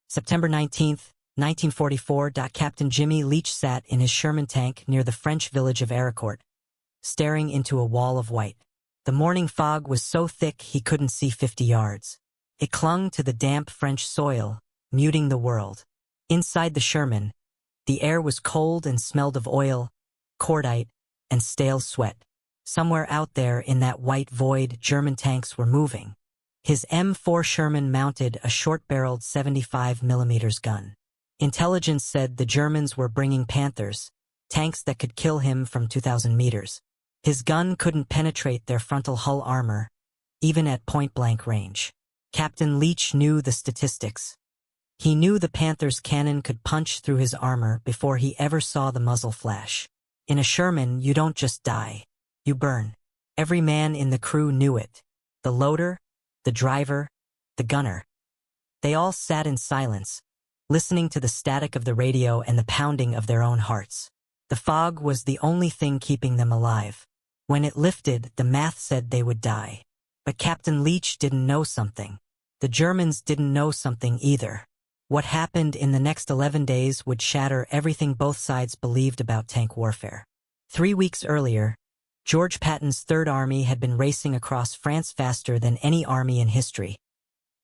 September 19th, 1944. Captain Jimmy Leach sat in his Sherman tank near the French village of Ericourt, staring into a wall of white. The morning fog was so thick he couldn't see 50 yards. It clung to the damp French soil, muting the world. Inside the Sherman, the air was cold and smelled of oil, cordite, and stale sweat. Somewhere out there in that white void, German tanks were moving. His M4 Sherman mounted a short-barreled 75mm gun. Intelligence said the Germans were bringing Panthers, tanks that could kill him from 2,000 meters. His gun couldn't penetrate their frontal hull armor, even at point-blank range. Captain Leach knew the statistics. He knew the Panther's cannon could punch through his armor before he ever saw the muzzle flash. In a Sherman, you don't just die. You burn. Every man in the crew knew it. The loader, the driver, the gunner. They all sat in silence, listening to the static of the radio and the pounding of their own hearts. The fog was the only thing keeping them alive. When it lifted, the math said they would die. But Captain Leach didn't know something. The Germans didn't know something either. What happened in the next 11 days would shatter everything both sides believed about tank warfare. 3 weeks earlier, George Patton's Third Army had been racing across France faster than any army in history.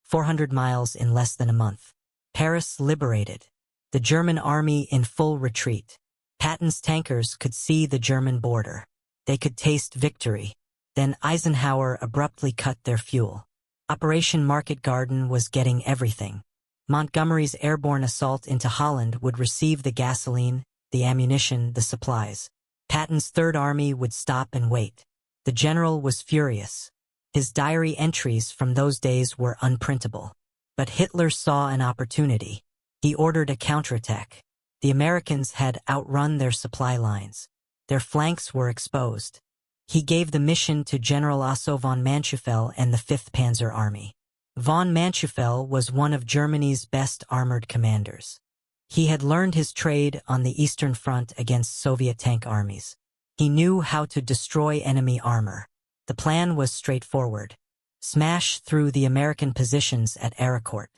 400 miles in less than a month. Paris liberated. The German army in full retreat. Patton's tankers could see the German border. They could taste victory. Then Eisenhower abruptly cut their fuel. Operation Market Garden was getting everything. Montgomery's airborne assault into Holland would receive the gasoline, the ammunition, the supplies. Patton's Third Army would stop and wait. The general was furious. His diary entries from those days were unprintable. But Hitler saw an opportunity. He ordered a counterattack. The Americans had outrun their supply lines. Their flanks were exposed. He gave the mission to General Otto von Manschufel and the 5th Panzer Army. Von Manschufel was one of Germany's best armored commanders. He had learned his trade on the Eastern Front against Soviet tank armies. He knew how to destroy enemy armor. The plan was straightforward. Smash through the American positions at Ericourt.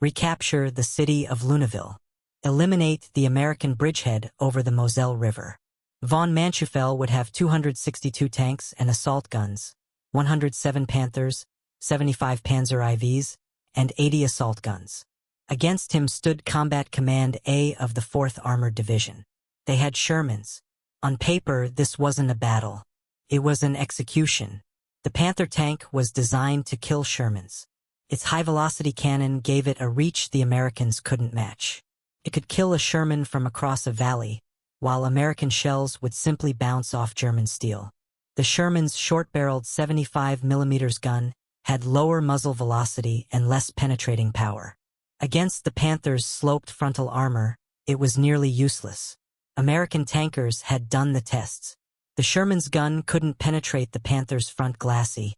Recapture the city of Luneville. Eliminate the American bridgehead over the Moselle River. Von Manschufel would have 262 tanks and assault guns, 107 Panthers, 75 Panzer IVs, and 80 assault guns. Against him stood Combat Command A of the 4th Armored Division. They had Shermans. On paper, this wasn't a battle. It was an execution. The Panther tank was designed to kill Shermans. Its high-velocity cannon gave it a reach the Americans couldn't match. It could kill a Sherman from across a valley, while American shells would simply bounce off German steel. The Sherman's short-barreled 75mm gun had lower muzzle velocity and less penetrating power. Against the Panther's sloped frontal armor, it was nearly useless. American tankers had done the tests. The Sherman's gun couldn't penetrate the Panther's front glacis,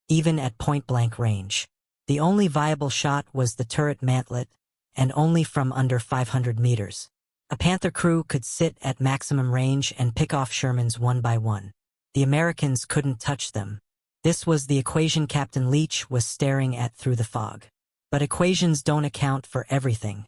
even at point-blank range. The only viable shot was the turret mantlet, and only from under 500 meters. A Panther crew could sit at maximum range and pick off Shermans one by one. The Americans couldn't touch them. This was the equation Captain Leach was staring at through the fog. But equations don't account for everything.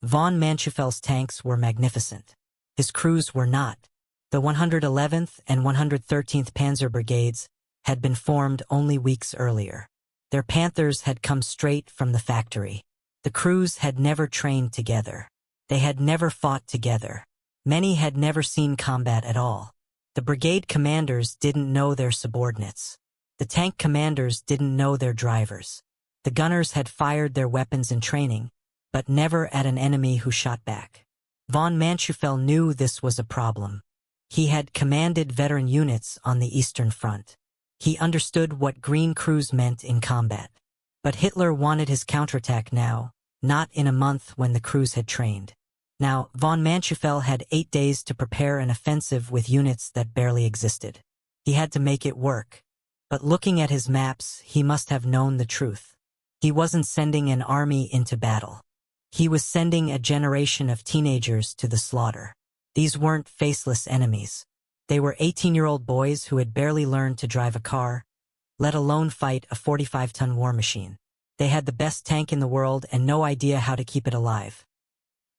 Von Manschuffel's tanks were magnificent. His crews were not. The 111th and 113th Panzer Brigades had been formed only weeks earlier. Their Panthers had come straight from the factory. The crews had never trained together. They had never fought together. Many had never seen combat at all. The brigade commanders didn't know their subordinates. The tank commanders didn't know their drivers. The gunners had fired their weapons in training, but never at an enemy who shot back. Von Manschufel knew this was a problem. He had commanded veteran units on the Eastern Front. He understood what green crews meant in combat. But Hitler wanted his counterattack now, not in a month when the crews had trained. Now, von Manschufel had 8 days to prepare an offensive with units that barely existed. He had to make it work. But looking at his maps, he must have known the truth. He wasn't sending an army into battle. He was sending a generation of teenagers to the slaughter. These weren't faceless enemies. They were 18-year-old boys who had barely learned to drive a car, let alone fight a 45-ton war machine. They had the best tank in the world and no idea how to keep it alive.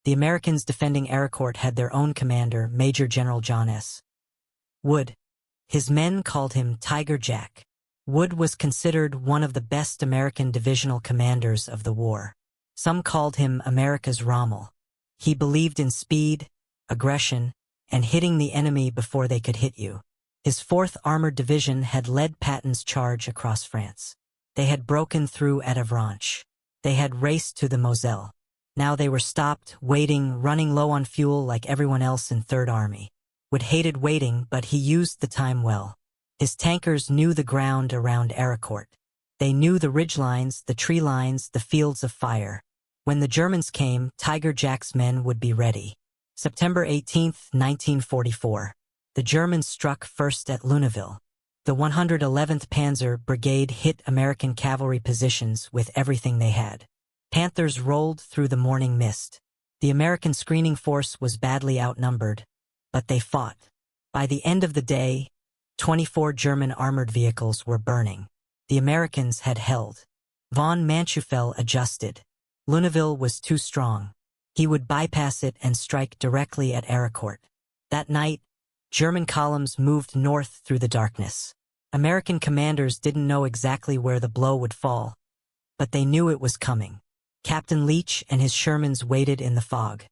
The Americans defending Ericourt had their own commander, Major General John S. Wood. His men called him Tiger Jack. Wood was considered one of the best American divisional commanders of the war. Some called him America's Rommel. He believed in speed, aggression, and hitting the enemy before they could hit you. His 4th Armored Division had led Patton's charge across France. They had broken through at Avranches. They had raced to the Moselle. Now they were stopped, waiting, running low on fuel like everyone else in 3rd Army. Wood hated waiting, but he used the time well. His tankers knew the ground around Ericourt. They knew the ridgelines, the tree lines, the fields of fire. When the Germans came, Tiger Jack's men would be ready. September 18, 1944. The Germans struck first at Luneville. The 111th Panzer Brigade hit American cavalry positions with everything they had. Panthers rolled through the morning mist. The American screening force was badly outnumbered, but they fought. By the end of the day, 24 German armored vehicles were burning. The Americans had held. Von Manschufel adjusted. Luneville was too strong. He would bypass it and strike directly at Ericourt. That night, German columns moved north through the darkness. American commanders didn't know exactly where the blow would fall, but they knew it was coming. Captain Leach and his Shermans waited in the fog.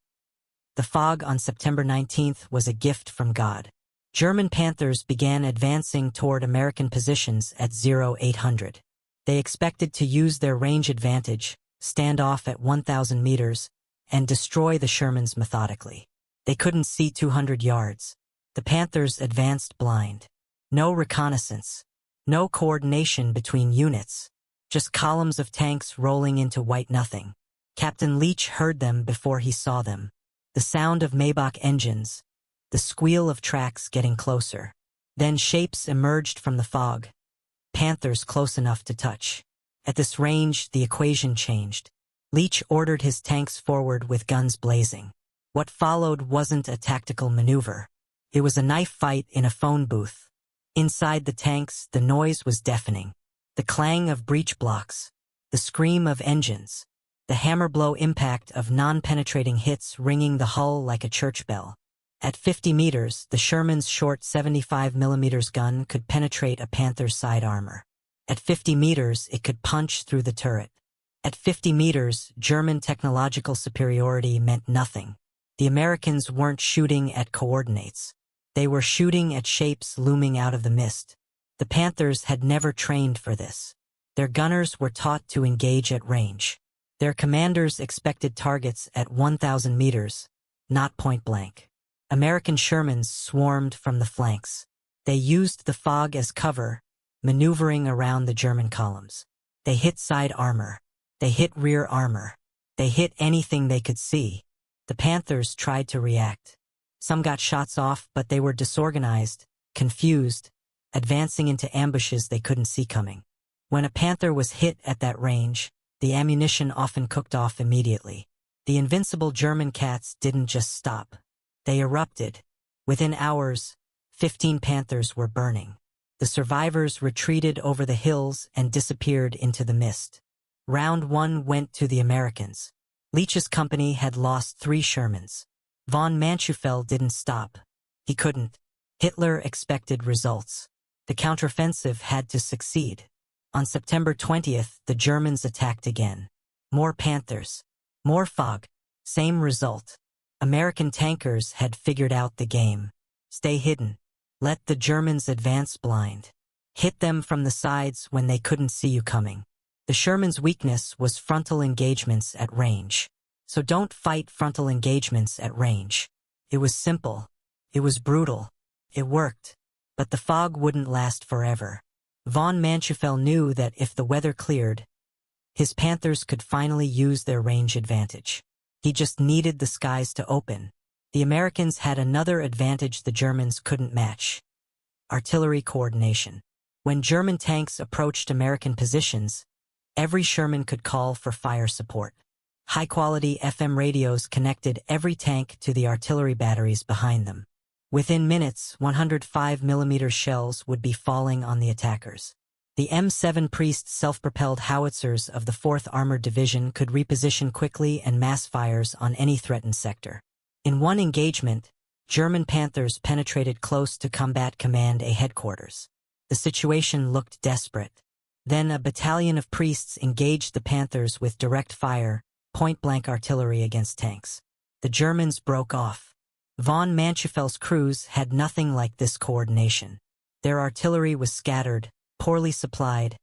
The fog on September 19th was a gift from God. German Panthers began advancing toward American positions at 0800. They expected to use their range advantage, stand off at 1,000 meters, and destroy the Shermans methodically. They couldn't see 200 yards. The Panthers advanced blind. No reconnaissance. No coordination between units. Just columns of tanks rolling into white nothing. Captain Leach heard them before he saw them. The sound of Maybach engines. The squeal of tracks getting closer. Then shapes emerged from the fog. Panthers close enough to touch. At this range, the equation changed. Leach ordered his tanks forward with guns blazing. What followed wasn't a tactical maneuver. It was a knife fight in a phone booth. Inside the tanks, the noise was deafening. The clang of breech blocks. The scream of engines. The hammer blow impact of non-penetrating hits ringing the hull like a church bell. At 50 meters, the Sherman's short 75mm gun could penetrate a Panther's side armor. At 50 meters, it could punch through the turret. At 50 meters, German technological superiority meant nothing. The Americans weren't shooting at coordinates. They were shooting at shapes looming out of the mist. The Panthers had never trained for this. Their gunners were taught to engage at range. Their commanders expected targets at 1,000 meters, not point blank. American Shermans swarmed from the flanks. They used the fog as cover, maneuvering around the German columns. They hit side armor. They hit rear armor. They hit anything they could see. The Panthers tried to react. Some got shots off, but they were disorganized, confused, advancing into ambushes they couldn't see coming. When a Panther was hit at that range, the ammunition often cooked off immediately. The invincible German cats didn't just stop. They erupted. Within hours, 15 Panthers were burning. The survivors retreated over the hills and disappeared into the mist. Round 1 went to the Americans. Leach's company had lost 3 Shermans. Von Manschufel didn't stop. He couldn't. Hitler expected results. The counteroffensive had to succeed. On September 20th, the Germans attacked again. More Panthers. More fog. Same result. American tankers had figured out the game. Stay hidden. Let the Germans advance blind. Hit them from the sides when they couldn't see you coming. The Sherman's weakness was frontal engagements at range. So don't fight frontal engagements at range. It was simple. It was brutal. It worked. But the fog wouldn't last forever. Von Manschufel knew that if the weather cleared, his Panthers could finally use their range advantage. He just needed the skies to open. The Americans had another advantage the Germans couldn't match: artillery coordination. When German tanks approached American positions, every Sherman could call for fire support. High-quality FM radios connected every tank to the artillery batteries behind them. Within minutes, 105mm shells would be falling on the attackers. The M7 Priest self-propelled howitzers of the 4th Armored Division could reposition quickly and mass fires on any threatened sector. In one engagement, German Panthers penetrated close to Combat Command A headquarters. The situation looked desperate. Then a battalion of priests engaged the Panthers with direct fire, point-blank artillery against tanks. The Germans broke off. Von Manschuffel's crews had nothing like this coordination. Their artillery was scattered, poorly supplied,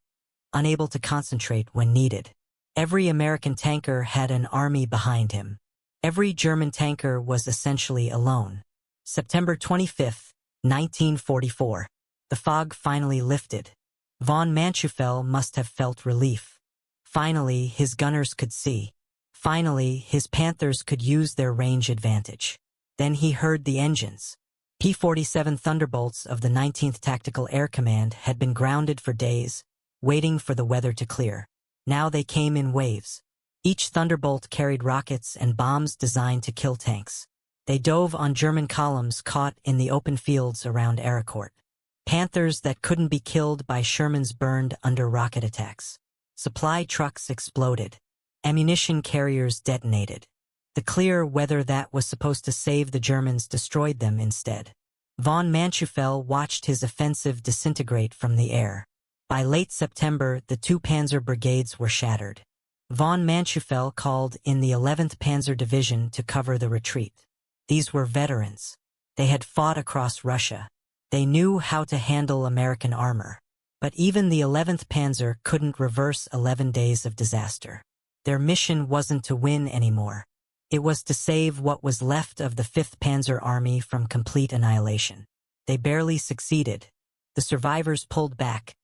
unable to concentrate when needed. Every American tanker had an army behind him. Every German tanker was essentially alone. September 25, 1944. The fog finally lifted. Von Mantschuffel must have felt relief. Finally, his gunners could see. Finally, his Panthers could use their range advantage. Then he heard the engines. P-47 Thunderbolts of the 19th Tactical Air Command had been grounded for days, waiting for the weather to clear. Now they came in waves. Each Thunderbolt carried rockets and bombs designed to kill tanks. They dove on German columns caught in the open fields around Ericourt. Panthers that couldn't be killed by Shermans burned under rocket attacks. Supply trucks exploded. Ammunition carriers detonated. The clear weather that was supposed to save the Germans destroyed them instead. Von Mantschuffel watched his offensive disintegrate from the air. By late September, the 2 Panzer brigades were shattered. Von Mantschuffel called in the 11th Panzer Division to cover the retreat. These were veterans. They had fought across Russia. They knew how to handle American armor. But even the 11th Panzer couldn't reverse 11 days of disaster. Their mission wasn't to win anymore. It was to save what was left of the 5th Panzer Army from complete annihilation. They barely succeeded. The survivors pulled back,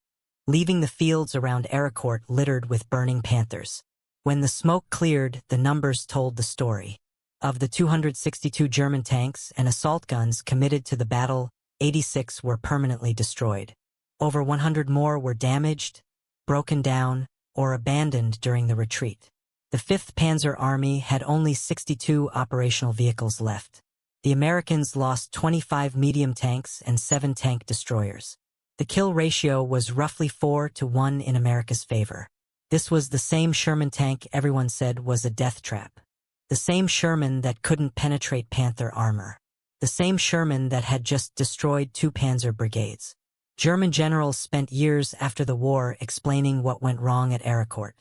leaving the fields around Ericourt littered with burning Panthers. When the smoke cleared, the numbers told the story. Of the 262 German tanks and assault guns committed to the battle, 86 were permanently destroyed. Over 100 more were damaged, broken down, or abandoned during the retreat. The 5th Panzer Army had only 62 operational vehicles left. The Americans lost 25 medium tanks and 7 tank destroyers. The kill ratio was roughly 4-1 in America's favor. This was the same Sherman tank everyone said was a death trap. The same Sherman that couldn't penetrate Panther armor. The same Sherman that had just destroyed 2 Panzer brigades. German generals spent years after the war explaining what went wrong at Ericourt.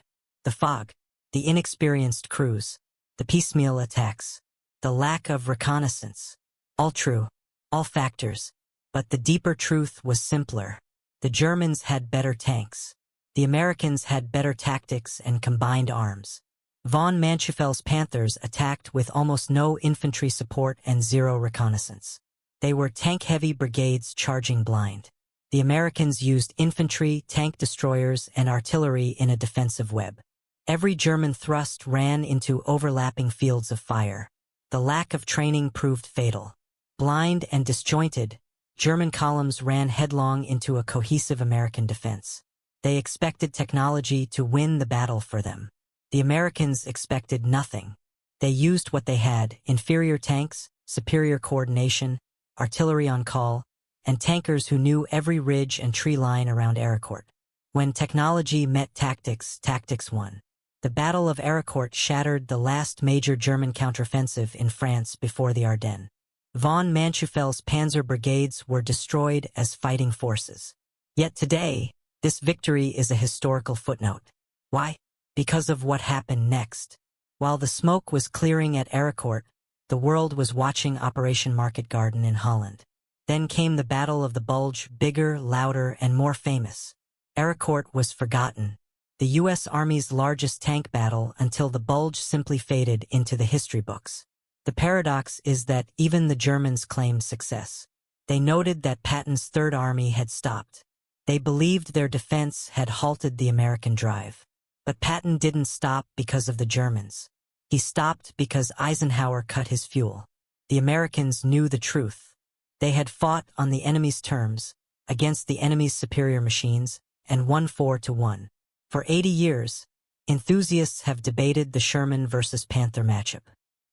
The fog, the inexperienced crews, the piecemeal attacks, the lack of reconnaissance. All true, all factors, but the deeper truth was simpler. The Germans had better tanks. The Americans had better tactics and combined arms. Von Manschuffel's Panthers attacked with almost no infantry support and 0 reconnaissance. They were tank-heavy brigades charging blind. The Americans used infantry, tank destroyers, and artillery in a defensive web. Every German thrust ran into overlapping fields of fire. The lack of training proved fatal. Blind and disjointed, German columns ran headlong into a cohesive American defense. They expected technology to win the battle for them. The Americans expected nothing. They used what they had: inferior tanks, superior coordination, artillery on call, and tankers who knew every ridge and tree line around Ericourt. When technology met tactics, tactics won. The Battle of Ericourt shattered the last major German counteroffensive in France before the Ardennes. Von Manschuffel's Panzer brigades were destroyed as fighting forces. Yet today, this victory is a historical footnote. Why? Because of what happened next. While the smoke was clearing at Ericourt, the world was watching Operation Market Garden in Holland. Then came the Battle of the Bulge, bigger, louder, and more famous. Ericourt was forgotten. The U.S. Army's largest tank battle until the Bulge simply faded into the history books. The paradox is that even the Germans claimed success. They noted that Patton's Third Army had stopped. They believed their defense had halted the American drive. But Patton didn't stop because of the Germans. He stopped because Eisenhower cut his fuel. The Americans knew the truth. They had fought on the enemy's terms, against the enemy's superior machines, and won 4-1. For 80 years, enthusiasts have debated the Sherman versus Panther matchup.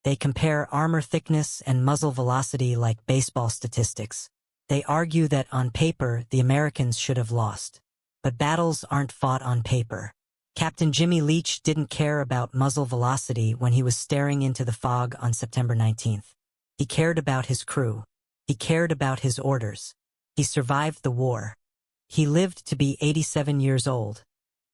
They compare armor thickness and muzzle velocity like baseball statistics. They argue that on paper, the Americans should have lost. But battles aren't fought on paper. Captain Jimmy Leach didn't care about muzzle velocity when he was staring into the fog on September 19th. He cared about his crew. He cared about his orders. He survived the war. He lived to be 87 years old,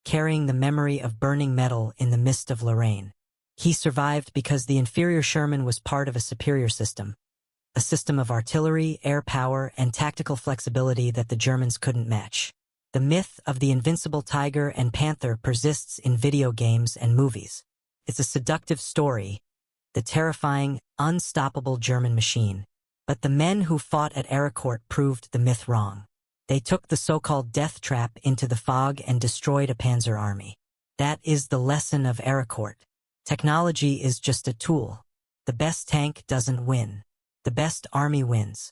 carrying the memory of burning metal in the mist of Lorraine. He survived because the inferior Sherman was part of a superior system, a system of artillery, air power, and tactical flexibility that the Germans couldn't match. The myth of the invincible Tiger and Panther persists in video games and movies. It's a seductive story, the terrifying, unstoppable German machine. But the men who fought at Ericourt proved the myth wrong. They took the so-called death trap into the fog and destroyed a panzer army. That is the lesson of Ericourt. Technology is just a tool. The best tank doesn't win. The best army wins.